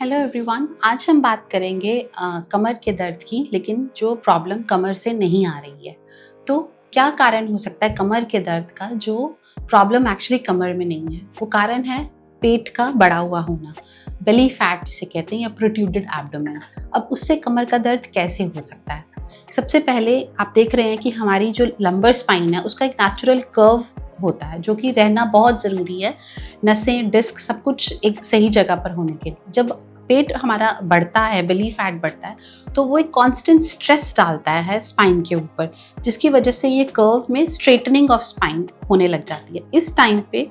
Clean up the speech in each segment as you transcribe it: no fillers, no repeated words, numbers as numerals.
Hello everyone. आज हम बात करेंगे कमर के दर्द की, लेकिन जो प्रॉब्लम कमर से नहीं आ रही है। तो क्या कारण हो सकता है कमर के दर्द का जो प्रॉब्लम एक्चुअली कमर में नहीं है? वो कारण है पेट का बढ़ा हुआ होना, बेली फैट जिसे कहते हैं, या प्रोट्रूडेड एब्डोमेन। अब उससे कमर का दर्द कैसे हो सकता है? सबसे पहले आप देख रहे हैं कि हमारी जो लंबर स्पाइन है उसका एक नेचुरल कर्व होता है जो कि रहना बहुत ज़रूरी है। नसें, डिस्क सब कुछ एक सही जगह पर होने के लिए। जब पेट हमारा बढ़ता है, बेली फैट बढ़ता है, तो वो एक कांस्टेंट स्ट्रेस डालता है स्पाइन के ऊपर, जिसकी वजह से ये कर्व में स्ट्रेटनिंग ऑफ स्पाइन होने लग जाती है। इस टाइम पे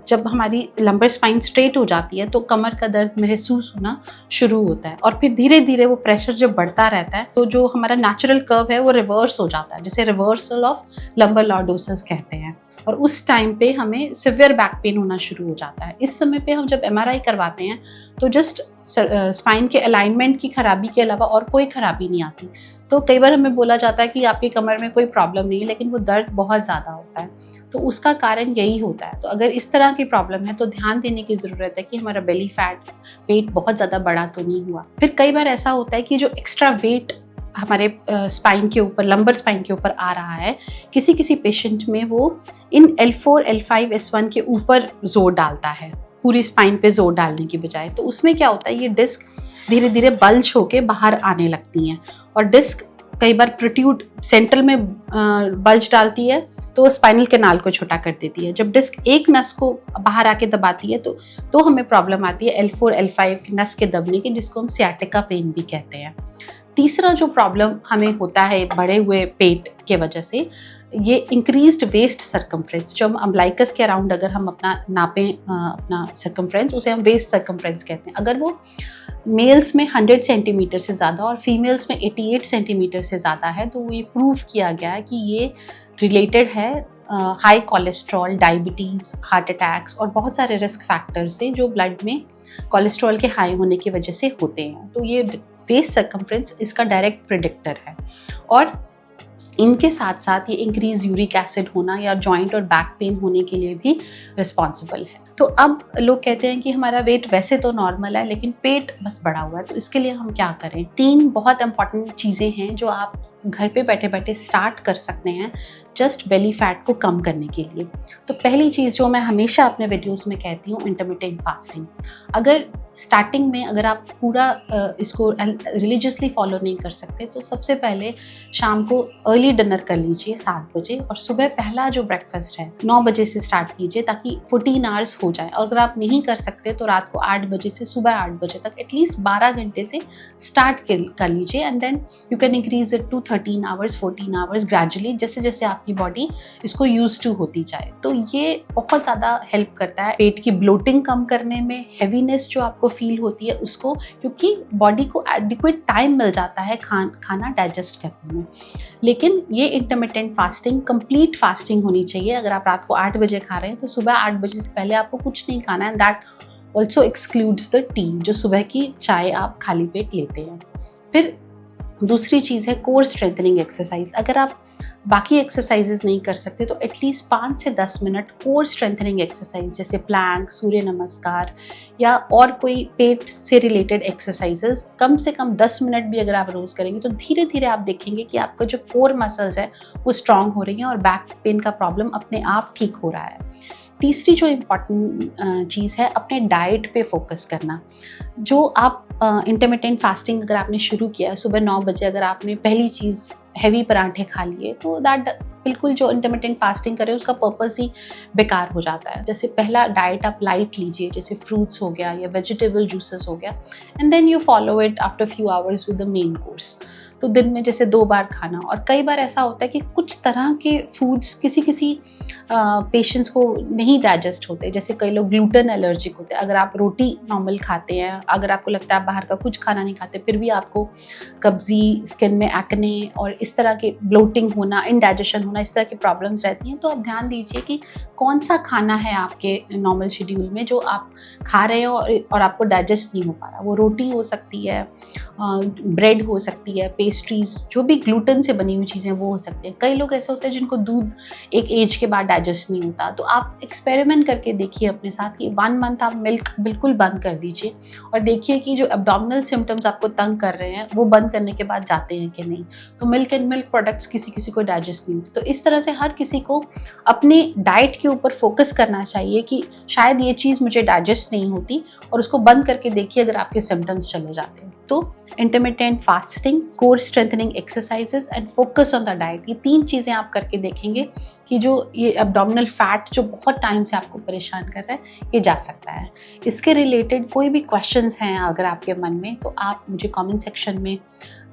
जब हमारी लंबर स्पाइन स्ट्रेट हो जाती है तो कमर का दर्द महसूस होना शुरू होता है, और फिर धीरे धीरे वो प्रेशर जब बढ़ता रहता है तो जो हमारा नेचुरल कर्व है वो रिवर्स हो जाता है, जिसे रिवर्सल ऑफ लंबर लॉर्डोसिस कहते हैं। और उस टाइम पे हमें सिवियर बैक पेन होना शुरू हो जाता है। इस समय पे हम जब एमआरआई करवाते हैं तो जस्ट स्पाइन के अलाइनमेंट की खराबी के अलावा और कोई खराबी नहीं आती। तो कई बार हमें बोला जाता है कि आपकी कमर में कोई प्रॉब्लम नहीं है, लेकिन वो दर्द बहुत ज़्यादा होता है। तो उसका कारण यही होता है। तो अगर इस तरह की प्रॉब्लम है तो ध्यान देने की ज़रूरत है कि हमारा बेली फैट, पेट बहुत ज़्यादा बड़ा तो नहीं हुआ। फिर कई बार ऐसा होता है कि जो एक्स्ट्रा वेट हमारे स्पाइन के ऊपर, लंबर स्पाइन के ऊपर आ रहा है, किसी किसी पेशेंट में वो इन L4, L5, S1 के ऊपर जोर डालता है, पूरी स्पाइन पे जोर डालने की बजाय। तो उसमें क्या होता है, ये डिस्क धीरे धीरे बल्ज होके बाहर आने लगती हैं, और डिस्क कई बार प्रोट्रूड सेंट्रल में बल्ज डालती है तो स्पाइनल कैनाल को छोटा कर देती है। जब डिस्क एक नस को बाहर आके दबाती है तो हमें प्रॉब्लम आती है L4, L5 की नस के दबने की, जिसको हम सियाटिका पेन भी कहते हैं। तीसरा जो प्रॉब्लम हमें होता है बढ़े हुए पेट के वजह से, ये इंक्रीज्ड वेस्ट सर्कमफ्रेंस। जो हम अम्बलाइकस के अराउंड अगर हम अपना नापें, अपना सर्कमफ्रेंस, उसे हम वेस्ट सर्कमफ्रेंस कहते हैं। अगर वो मेल्स में 100 सेंटीमीटर से ज़्यादा और फीमेल्स में 88 सेंटीमीटर से ज़्यादा है, तो ये प्रूव किया गया है कि ये रिलेटेड है high cholesterol, diabetes, heart attacks और बहुत सारे रिस्क फैक्टर से जो ब्लड में कोलेस्ट्रॉल के हाई होने की वजह से होते हैं। तो ये वेस्ट सर्कमफ्रेंस इसका डायरेक्ट प्रेडिक्टर है। और इनके साथ साथ ये इंक्रीज यूरिक एसिड होना या जॉइंट और बैक पेन होने के लिए भी रिस्पॉन्सिबल है। तो अब लोग कहते हैं कि हमारा वेट वैसे तो नॉर्मल है, लेकिन पेट बस बढ़ा हुआ है, तो इसके लिए हम क्या करें? 3 बहुत इंपॉर्टेंट चीज़ें हैं जो आप घर पे बैठे बैठे स्टार्ट कर सकते हैं जस्ट बेली फैट को कम करने के लिए। तो पहली चीज़ जो मैं हमेशा अपने वीडियोस में कहती हूँ, इंटरमिटेंट फास्टिंग। अगर स्टार्टिंग में अगर आप पूरा इसको रिलीजियसली फॉलो नहीं कर सकते, तो सबसे पहले शाम को अर्ली डिनर कर लीजिए 7 बजे, और सुबह पहला जो ब्रेकफास्ट है 9 बजे से स्टार्ट कीजिए, ताकि 14 आवर्स हो जाए। और अगर आप नहीं कर सकते तो रात को 8 बजे से सुबह 8 बजे तक एटलीस्ट 12 घंटे से स्टार्ट कर लीजिए, and then you can increase it to 13 hours, 14 hours gradually, जैसे जैसे आपकी बॉडी इसको यूज टू होती जाए। तो ये बहुत ज़्यादा हेल्प करता है पेट की ब्लोटिंग कम करने में, हैवीनेस जो आपको फील होती है उसको, क्योंकि बॉडी को एडिक्वेट टाइम मिल जाता है खाना डाइजेस्ट करने में। लेकिन ये इंटरमिटेंट फास्टिंग कंप्लीट फास्टिंग होनी चाहिए। अगर आप रात को 8 बजे खा रहे हैं तो सुबह 8 बजे से पहले आपको कुछ नहीं खाना है। That also excludes the T, जो सुबह की चाय आप खाली पेट लेते हैं। फिर दूसरी चीज़ है कोर स्ट्रेंथनिंग एक्सरसाइज। अगर आप बाकी एक्सरसाइजेज नहीं कर सकते तो एटलीस्ट 5 से 10 मिनट कोर स्ट्रेंथनिंग एक्सरसाइज, जैसे प्लैंक, सूर्य नमस्कार या और कोई पेट से रिलेटेड एक्सरसाइजेज, कम से कम 10 मिनट भी अगर आप रोज़ करेंगे तो धीरे धीरे आप देखेंगे कि आपका जो कोर मसल्स है वो स्ट्रांग हो रही हैं और बैक पेन का प्रॉब्लम अपने आप ठीक हो रहा है। तीसरी जो इम्पॉर्टेंट चीज़ है, अपने डाइट पे फोकस करना। जो आप इंटरमिटेंट फास्टिंग अगर आपने शुरू किया है, सुबह 9 बजे अगर आपने पहली चीज़ हैवी पराठे खा लिए, तो दैट बिल्कुल जो इंटरमिटेंट फास्टिंग करे उसका पर्पस ही बेकार हो जाता है। जैसे पहला डाइट आप लाइट लीजिए, जैसे फ्रूट्स हो गया या वेजिटेबल जूसेस हो गया, and then you follow it after few hours with the main course. तो दिन में जैसे 2 बार खाना। और कई बार ऐसा होता है कि कुछ तरह के फूड्स किसी पेशेंट्स को नहीं डाइजेस्ट होते, जैसे कई लोग ग्लूटेन एलर्जिक होते हैं। अगर आप रोटी नॉर्मल खाते हैं, अगर आपको लगता है आप बाहर का कुछ खाना नहीं खाते, फिर भी आपको कब्जी, स्किन में एक्ने और इस तरह के ब्लोटिंग होना, इनडाइजेशन होना, इस तरह की प्रॉब्लम्स रहती हैं, तो आप ध्यान दीजिए कि कौन सा खाना है आपके नॉर्मल शेड्यूल में जो आप खा रहे हो और आपको डाइजेस्ट नहीं हो पा रहा। वो रोटी हो सकती है, ब्रेड हो सकती है, पेस्ट्रीज, जो भी ग्लूटेन से बनी हुई चीज़ें वो हो सकते हैं। कई लोग ऐसे होते हैं जिनको दूध एक एज के बाद डाइजेस्ट नहीं होता, तो आप एक्सपेरिमेंट करके देखिए अपने साथ कि 1 मंथ आप मिल्क बिल्कुल बंद कर दीजिए और देखिए कि जो एब्डोमिनल सिम्टम्स आपको तंग कर रहे हैं वो बंद करने के बाद जाते हैं कि नहीं। तो मिल्क एंड मिल्क प्रोडक्ट्स किसी किसी को डाइजेस्ट नहीं होते, तो इस तरह से हर किसी को अपनी डाइट के ऊपर फोकस करना चाहिए कि शायद ये चीज़ मुझे डाइजेस्ट नहीं होती, और उसको बंद करके देखिए अगर आपके सिम्टम्स चले जाते हैं। तो intermittent fasting, core strengthening exercises and focus on the diet, ये 3 चीज़ें आप करके देखेंगे कि जो ये एब्डोमिनल फैट जो बहुत टाइम से आपको परेशान कर रहा है ये जा सकता है। इसके रिलेटेड कोई भी क्वेश्चंस हैं अगर आपके मन में, तो आप मुझे कमेंट सेक्शन में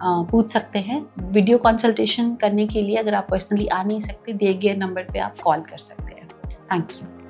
पूछ सकते हैं। वीडियो कंसल्टेशन करने के लिए अगर आप पर्सनली आ नहीं सकते, दिए गए नंबर पे आप कॉल कर सकते हैं। Thank you.